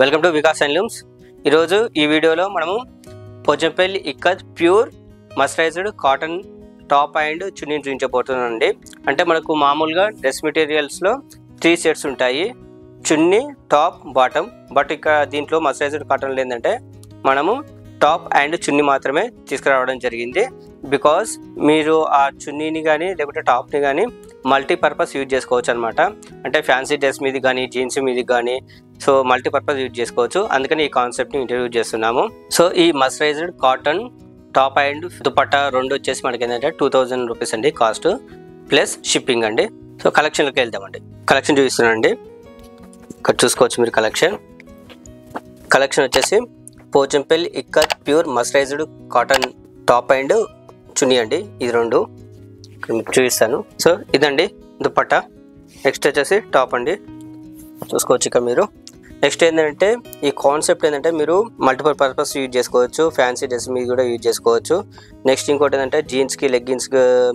Welcome to Vikas handlooms. ఈరోజు ఈ వీడియోలో మనము Pochampally ikat pure mercerised cotton top and chunni చూపించబోతున్నానండి. అంటే మనకు మామూలుగా డ్రెస్ మెటీరియల్స్లో 3 సెట్స్ ఉంటాయి, చున్నీ, టాప్, బాటమ్. బట్ ఇక్కడ దీంట్లో మర్సరైజ్డ్ కాటన్లో ఏంటంటే మనము టాప్ అండ్ చున్నీ మాత్రమే తీసుకురావడం జరిగింది. బికాస్ మీరు ఆ చున్నీని కానీ లేకపోతే టాప్ని కానీ మల్టీపర్పస్ యూజ్ చేసుకోవచ్చు అనమాట. అంటే ఫ్యాన్సీ డ్రెస్ మీద కానీ జీన్స్ మీద కానీ సో మల్టీపర్పస్ యూజ్ చేసుకోవచ్చు. అందుకని ఈ కాన్సెప్ట్ని ఇంట్రడ్యూస్ చేస్తున్నాము. సో ఈ mercerised cotton top and dupatta రెండు వచ్చేసి మనకి ఏంటంటే 2000 రూపీస్ అండి కాస్ట్, ప్లస్ షిప్పింగ్ అండి. సో కలెక్షన్లోకి వెళ్దామండి. కలెక్షన్ చూపిస్తున్నానండి, ఇక్కడ చూసుకోవచ్చు మీరు. కలెక్షన్ వచ్చేసి Pochampally ikat pure mercerised cotton top and chunni అండి. ఇది రెండు ఇక్కడ మీకు చూపిస్తాను. సో ఇదండి దుపట్టా. నెక్స్ట్ వచ్చేసి టాప్ అండి, చూసుకోవచ్చు ఇక్కడ మీరు. నెక్స్ట్ ఏంటంటే ఈ కాన్సెప్ట్ ఏంటంటే మీరు మల్టిపుల్ పర్పస్ యూజ్ చేసుకోవచ్చు, ఫ్యాన్సీ డ్రెస్ మీద కూడా యూజ్ చేసుకోవచ్చు. నెక్స్ట్ ఇంకోటి ఏంటంటే జీన్స్కి లెగ్గిన్స్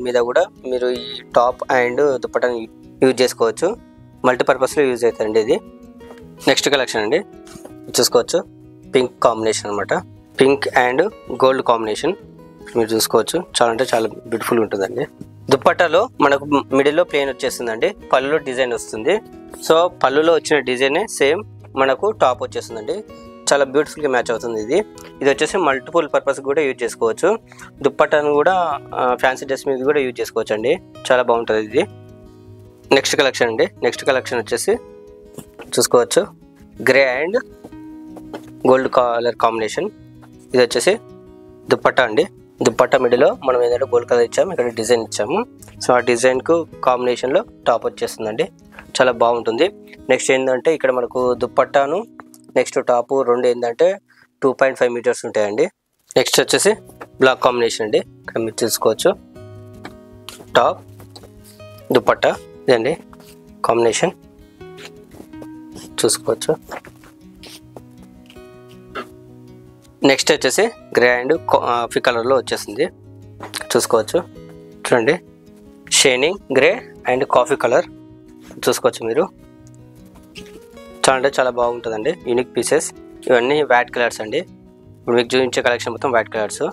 మీద కూడా మీరు ఈ టాప్ అండ్ దుపట్టాని యూజ్ చేసుకోవచ్చు. మల్టీపర్పస్లో యూజ్ అవుతుందండి ఇది. నెక్స్ట్ కలెక్షన్ అండి, చూసుకోవచ్చు. పింక్ కాంబినేషన్ అనమాట, పింక్ అండ్ గోల్డ్ కాంబినేషన్ మీరు చూసుకోవచ్చు. చాలా అంటే చాలా బ్యూటిఫుల్ ఉంటుందండి. దుపట్టాలో మనకు మిడిల్లో ప్లేన్ వచ్చేస్తుందండి, పళ్ళులో డిజైన్ వస్తుంది. సో పళ్ళులో వచ్చిన డిజైనే సేమ్ మనకు టాప్ వచ్చేస్తుందండి. చాలా బ్యూటిఫుల్గా మ్యాచ్ అవుతుంది ఇది. ఇది వచ్చేసి మల్టిపుల్ పర్పస్ కూడా యూజ్ చేసుకోవచ్చు. దుపట్టాను కూడా ఫ్యాన్సీ డ్రెస్ మీద కూడా యూజ్ చేసుకోవచ్చు అండి, చాలా బాగుంటుంది ఇది. నెక్స్ట్ కలెక్షన్ అండి, నెక్స్ట్ కలెక్షన్ వచ్చేసి చూసుకోవచ్చు grey and gold colour combination. ఇది వచ్చేసి దుపట్టా అండి. దుపట్టా మిడిలో మనం ఏదైనా గోల్డ్ కలర్ ఇచ్చాము, ఇక్కడ డిజైన్ ఇచ్చాము. సో ఆ డిజైన్కు కాంబినేషన్లో టాప్ వచ్చేస్తుందండి, చాలా బాగుంటుంది. నెక్స్ట్ ఏంటంటే ఇక్కడ మనకు దుపట్టాను నెక్స్ట్ టాపు రెండు ఏంటంటే 2.5 మీటర్స్ ఉంటాయండి. నెక్స్ట్ వచ్చేసి బ్లాక్ కాంబినేషన్ అండి, ఇక్కడ మీరు చూసుకోవచ్చు. టాప్ దుపట్టా ఇదండి కాంబినేషన్, చూసుకోవచ్చు. నెక్స్ట్ వచ్చేసి గ్రే అండ్ కాఫీ కలర్లో వచ్చేసింది, చూసుకోవచ్చు. చూడండి, shining grey and coffee colour చూసుకోవచ్చు మీరు. చాలా అంటే చాలా బాగుంటుందండి, యూనిక్ పీసెస్. ఇవన్నీ వైట్ కలర్స్ అండి, ఇప్పుడు మీకు చూపించే కలెక్షన్ మొత్తం వైట్ కలర్స్.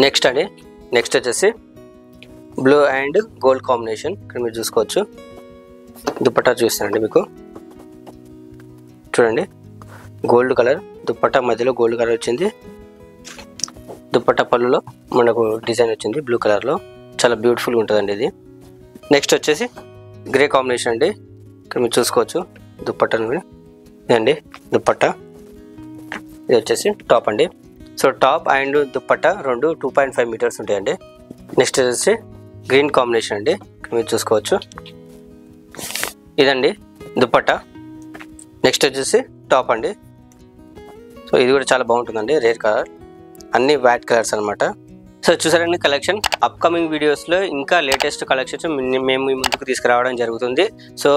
నెక్స్ట్ అండి, నెక్స్ట్ వచ్చేసి బ్లూ అండ్ గోల్డ్ కాంబినేషన్, ఇక్కడ మీరు చూసుకోవచ్చు. దుపట్టా చూస్తానండి మీకు, చూడండి. గోల్డ్ కలర్ దుపట్టా మధ్యలో గోల్డ్ కలర్ వచ్చింది. దుపట్టా పళ్ళులో మనకు డిజైన్ వచ్చింది బ్లూ కలర్లో, చాలా బ్యూటిఫుల్గా ఉంటుందండి ఇది. నెక్స్ట్ వచ్చేసి గ్రే కాంబినేషన్ అండి, ఇక్కడ మీరు చూసుకోవచ్చు. దుపట్టా ఇదండి దుపట్టా, ఇది వచ్చేసి టాప్ అండి. సో టాప్ అండ్ దుపట్టా రెండు 2.5 మీటర్స్ ఉంటాయండి. నెక్స్ట్ వచ్చేసి గ్రీన్ కాంబినేషన్ అండి, ఇక్కడ మీరు చూసుకోవచ్చు. ఇదండి దుపట్టా. నెక్స్ట్ వచ్చేసి టాప్ అండి. సో ఇది కూడా చాలా బాగుంటుందండి, రేర్ కలర్, అన్ని వైట్ కలర్స్ అనమాట. సో చూసారండి కలెక్షన్. అప్కమింగ్ వీడియోస్లో ఇంకా లేటెస్ట్ కలెక్షన్స్ మేము మీ ముందుకు తీసుకురావడం జరుగుతుంది. So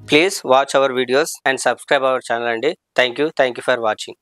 please watch our videos and subscribe our channel అండి. Thank you for watching.